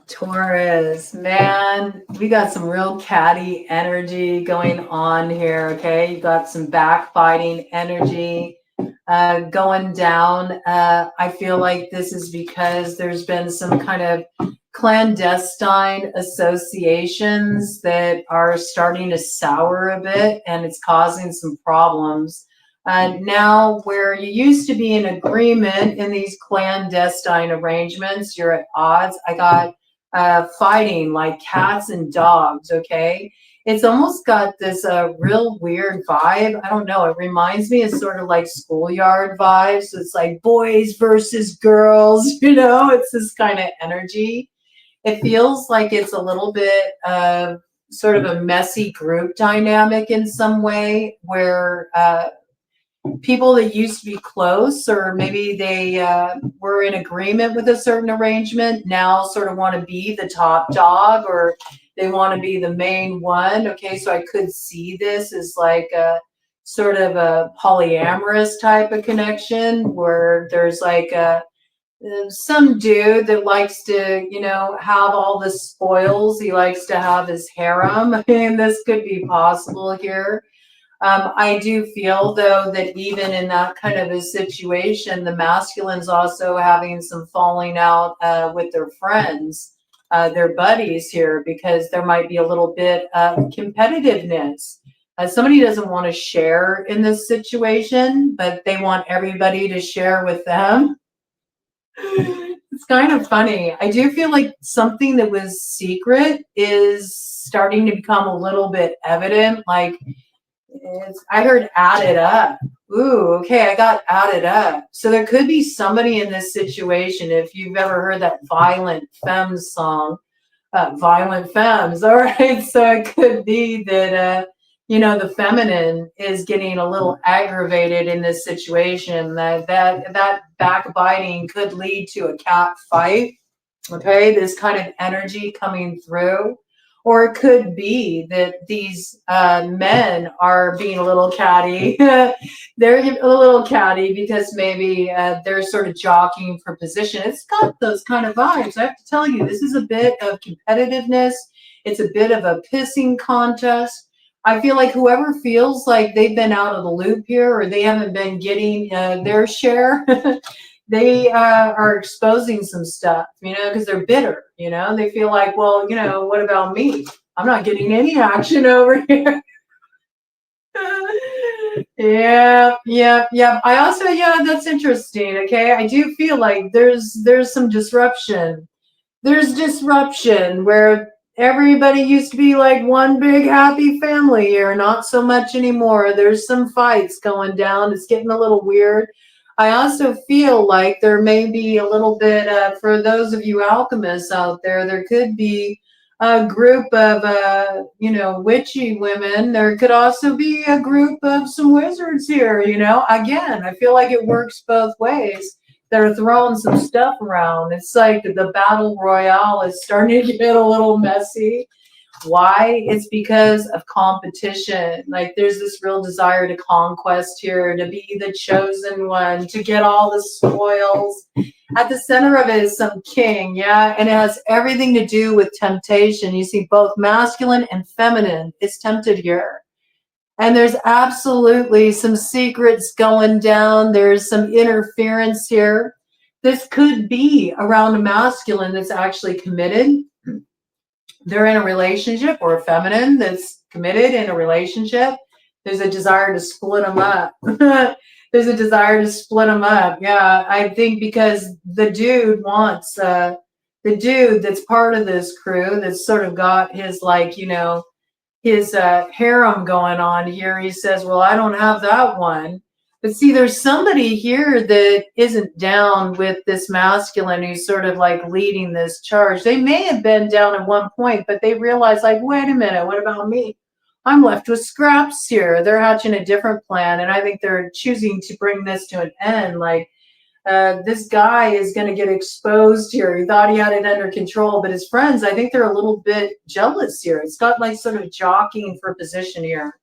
Taurus, man, we got some real catty energy going on here, okay? You got some backbiting energy going down. I feel like this is because there's been some kind of clandestine associations that are starting to sour a bit, and it's causing some problems. Now, where you used to be in agreement in these clandestine arrangements, you're at odds. I got fighting like cats and dogs, okay? It's almost got this real weird vibe. I don't know. It reminds me of sort of like schoolyard vibes. It's like boys versus girls, it's this kind of energy. It feels like it's a little bit of sort of a messy group dynamic in some way where people that used to be close, or maybe they were in agreement with a certain arrangement, now sort of want to be the top dog, or they want to be the main one. Okay, so I could see this as like a sort of a polyamorous type of connection where there's like some dude that likes to, have all the spoils. He likes to have his harem. I mean, this could be possible here. I do feel, though, that even in that kind of a situation, the masculine's also having some falling out with their friends, their buddies here, because there might be a little bit of competitiveness. Somebody doesn't want to share in this situation, but they want everybody to share with them. It's kind of funny. I do feel like something that was secret is starting to become a little bit evident. Like, I heard added up. Ooh, okay, I got added up. So there could be somebody in this situation. If you've ever heard that Violent Femmes song, Violent Femmes. All right, so it could be that, the feminine is getting a little aggravated in this situation. That backbiting could lead to a cat fight. Okay, this kind of energy coming through. Or it could be that these men are being a little catty. They're a little catty because maybe they're sort of jockeying for position. It's got those kind of vibes. I have to tell you, this is a bit of competitiveness. It's a bit of a pissing contest. I feel like whoever feels like they've been out of the loop here, or they haven't been getting their share, they are exposing some stuff, because they're bitter, they feel like, well, what about me? I'm not getting any action over here. Yeah. I also, that's interesting. Okay. I do feel like there's some disruption. There's disruption where everybody used to be like one big happy family here. Not so much anymore. There's some fights going down. It's getting a little weird. I also feel like there may be a little bit, for those of you alchemists out there could be a group of, witchy women. There could also be a group of some wizards here, Again, I feel like it works both ways. They're throwing some stuff around. It's like the battle royale is starting to get a little messy. Why? It's because of competition. Like there's this real desire to conquest here, to be the chosen one, to get all the spoils. At the center of it is some king, yeah? And it has everything to do with temptation. You see, both masculine and feminine is tempted here. And there's absolutely some secrets going down. There's some interference here. This could be around a masculine that's actually committed. They're in a relationship, or a feminine that's committed in a relationship. There's a desire to split them up. There's a desire to split them up. Yeah, I think because the dude wants, the dude that's part of this crew that's sort of got his, like, his harem going on here. He says, well, I don't have that one. But see, there's somebody here that isn't down with this masculine who's sort of like leading this charge. They may have been down at one point, but they realize, like, wait a minute, what about me? I'm left with scraps here. They're hatching a different plan, and I think they're choosing to bring this to an end. Like, this guy is going to get exposed here. He thought he had it under control, but his friends, I think they're a little bit jealous here. It's got like sort of jockeying for position here.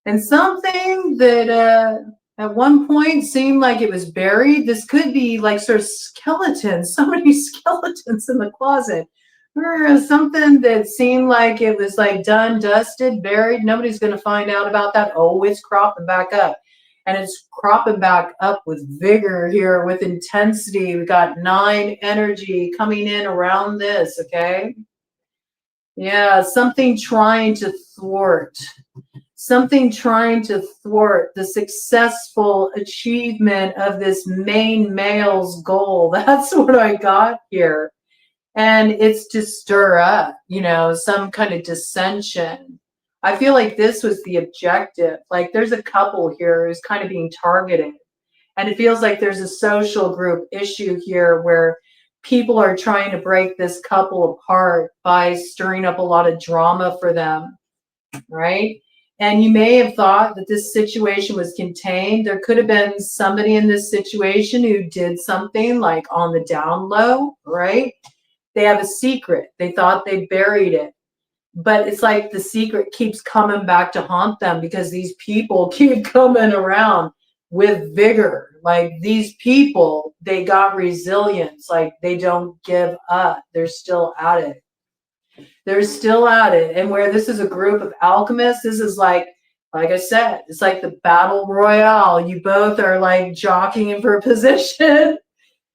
And something that At one point seemed like it was buried. This could be like sort of skeletons, so many skeletons in the closet. Or something that seemed like it was like done, dusted, buried. Nobody's going to find out about that. Oh, it's cropping back up. And it's cropping back up with vigor here, with intensity. We got 9 energy coming in around this, okay? Yeah, something trying to thwart. Something trying to thwart the successful achievement of this main male's goal. That's what I got here. And it's to stir up, you know, some kind of dissension. I feel like this was the objective. Like there's a couple here who's kind of being targeted. And it feels like there's a social group issue here where people are trying to break this couple apart by stirring up a lot of drama for them, right? And you may have thought that this situation was contained. There could have been somebody in this situation who did something like on the down low, right? They have a secret. They thought they buried it. But it's like the secret keeps coming back to haunt them because these people keep coming around with vigor. Like these people, they got resilience. Like they don't give up. They're still at it. They're still at it. And where this is a group of alchemists, this is like I said, it's like the battle royale. You both are like jockeying for a position.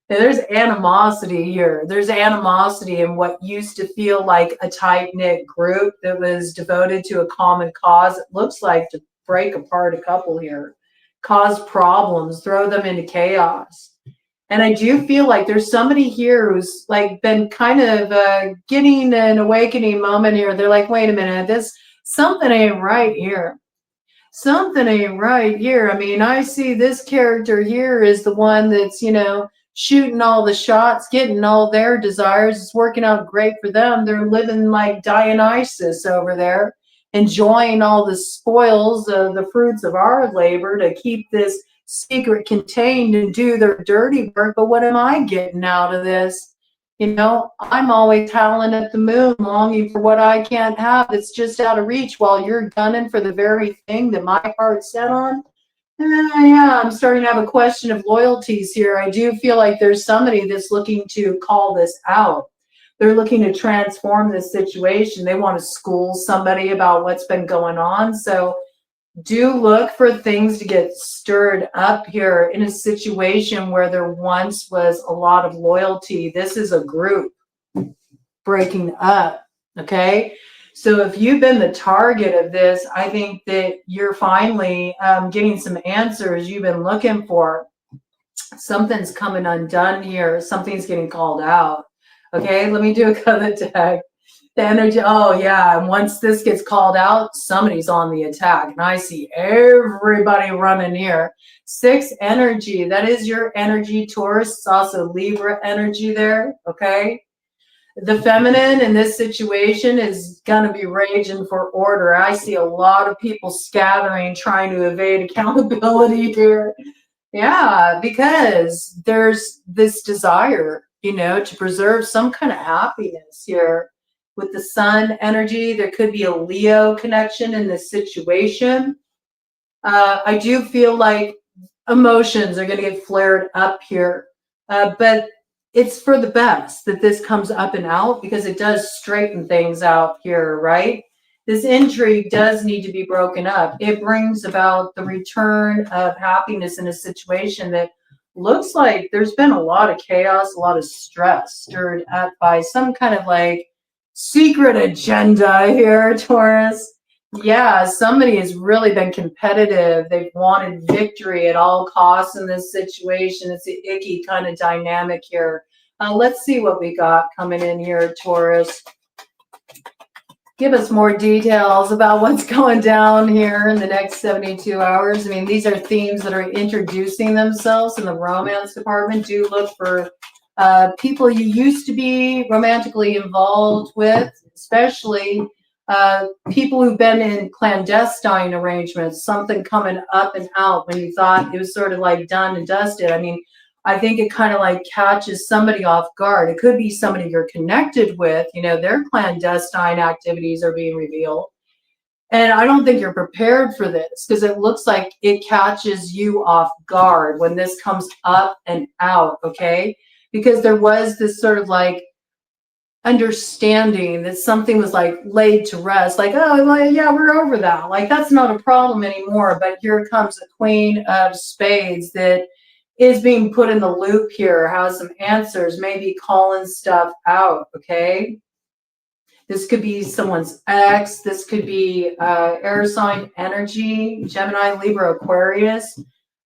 And there's animosity here. There's animosity in what used to feel like a tight-knit group that was devoted to a common cause. It looks like to break apart a couple here, cause problems, throw them into chaos. And I do feel like there's somebody here who's like been kind of getting an awakening moment here. They're like, wait a minute, this something ain't right here. Something ain't right here. I mean, I see this character here is the one that's, you know, shooting all the shots, getting all their desires. It's working out great for them. They're living like Dionysus over there, enjoying all the spoils of the fruits of our labor to keep this secret contained and do their dirty work. But what am I getting out of this? You know, I'm always howling at the moon, longing for what I can't have. It's just out of reach while you're gunning for the very thing that my heart's set on. Yeah, I'm starting to have a question of loyalties here. I do feel like there's somebody that's looking to call this out. They're looking to transform this situation. They want to school somebody about what's been going on. So do look for things to get stirred up here in a situation where there once was a lot of loyalty. This is a group breaking up, okay? So if you've been the target of this, I think that you're finally getting some answers you've been looking for. Something's coming undone here. Something's getting called out. Okay, let me do a Coven deck. The energy, oh yeah, and once this gets called out, somebody's on the attack. And I see everybody running here. 6 energy, that is your energy, Taurus. It's also Libra energy there, okay? The feminine in this situation is going to be raging for order. I see a lot of people scattering, trying to evade accountability here. Yeah, because there's this desire, you know, to preserve some kind of happiness here. With the sun energy, there could be a Leo connection in this situation. I do feel like emotions are going to get flared up here, but it's for the best that this comes up and out because it does straighten things out here, right? This intrigue does need to be broken up. It brings about the return of happiness in a situation that looks like there's been a lot of chaos, a lot of stress stirred up by some kind of like secret agenda here, Taurus. Yeah, somebody has really been competitive. They've wanted victory at all costs in this situation. It's an icky kind of dynamic here. Let's see what we got coming in here, Taurus. Give us more details about what's going down here in the next 72 hours. I mean, these are themes that are introducing themselves in the romance department. Do look for people you used to be romantically involved with, especially people who've been in clandestine arrangements, something coming up and out when you thought it was sort of like done and dusted. I mean, I think it kind of like catches somebody off guard. It could be somebody you're connected with, you know, their clandestine activities are being revealed. And I don't think you're prepared for this because it looks like it catches you off guard when this comes up and out, okay? Because there was this sort of like understanding that something was like laid to rest, like, oh, well, yeah, we're over that. Like, that's not a problem anymore. But here comes the Queen of Spades that is being put in the loop here, has some answers, maybe calling stuff out, okay? This could be someone's ex. This could be air sign energy, Gemini, Libra, Aquarius.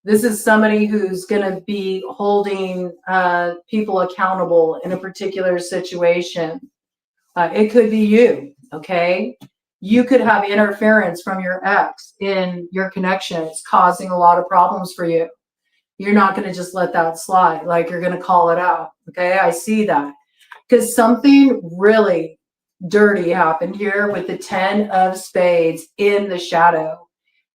This is somebody who's going to be holding people accountable in a particular situation. It could be you, okay? You could have interference from your ex in your connections, causing a lot of problems for you. You're not going to just let that slide. Like, you're going to call it out, okay? I see that. Because something really dirty happened here with the 10 of Spades in the shadow.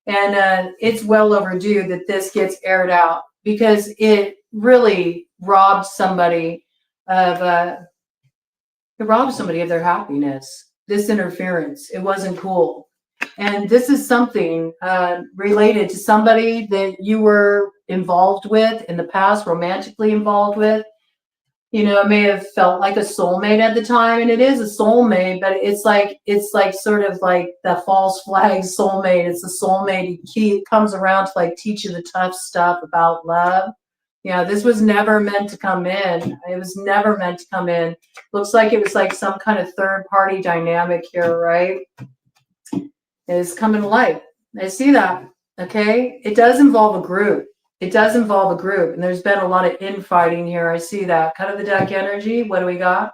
And it's well overdue that this gets aired out because it really robbed somebody of their happiness. This interference, it wasn't cool. And this is something related to somebody that you were involved with in the past, romantically involved with. You know, it may have felt like a soulmate at the time, and it is a soulmate, but it's like sort of like the false flag soulmate. It's a soulmate. He comes around to like teach you the tough stuff about love. Yeah, this was never meant to come in. It was never meant to come in. Looks like it was like some kind of third party dynamic here, right? It's coming to light. I see that. Okay. It does involve a group. It does involve a group, and there's been a lot of infighting here. I see that. Cut of the deck energy. What do we got?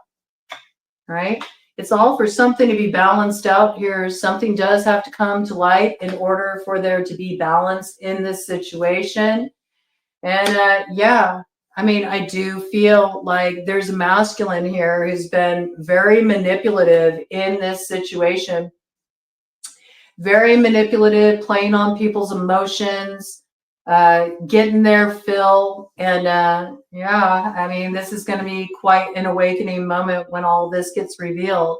Right? It's all for something to be balanced out here. Something does have to come to light in order for there to be balance in this situation. And yeah, I mean, I do feel like there's a masculine here who's been very manipulative in this situation. Very manipulative, playing on people's emotions, getting their fill. And yeah, I mean, this is going to be quite an awakening moment when all this gets revealed.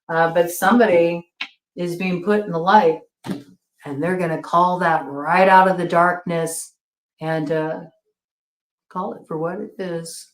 But somebody is being put in the light, and they're going to call that right out of the darkness and call it for what it is.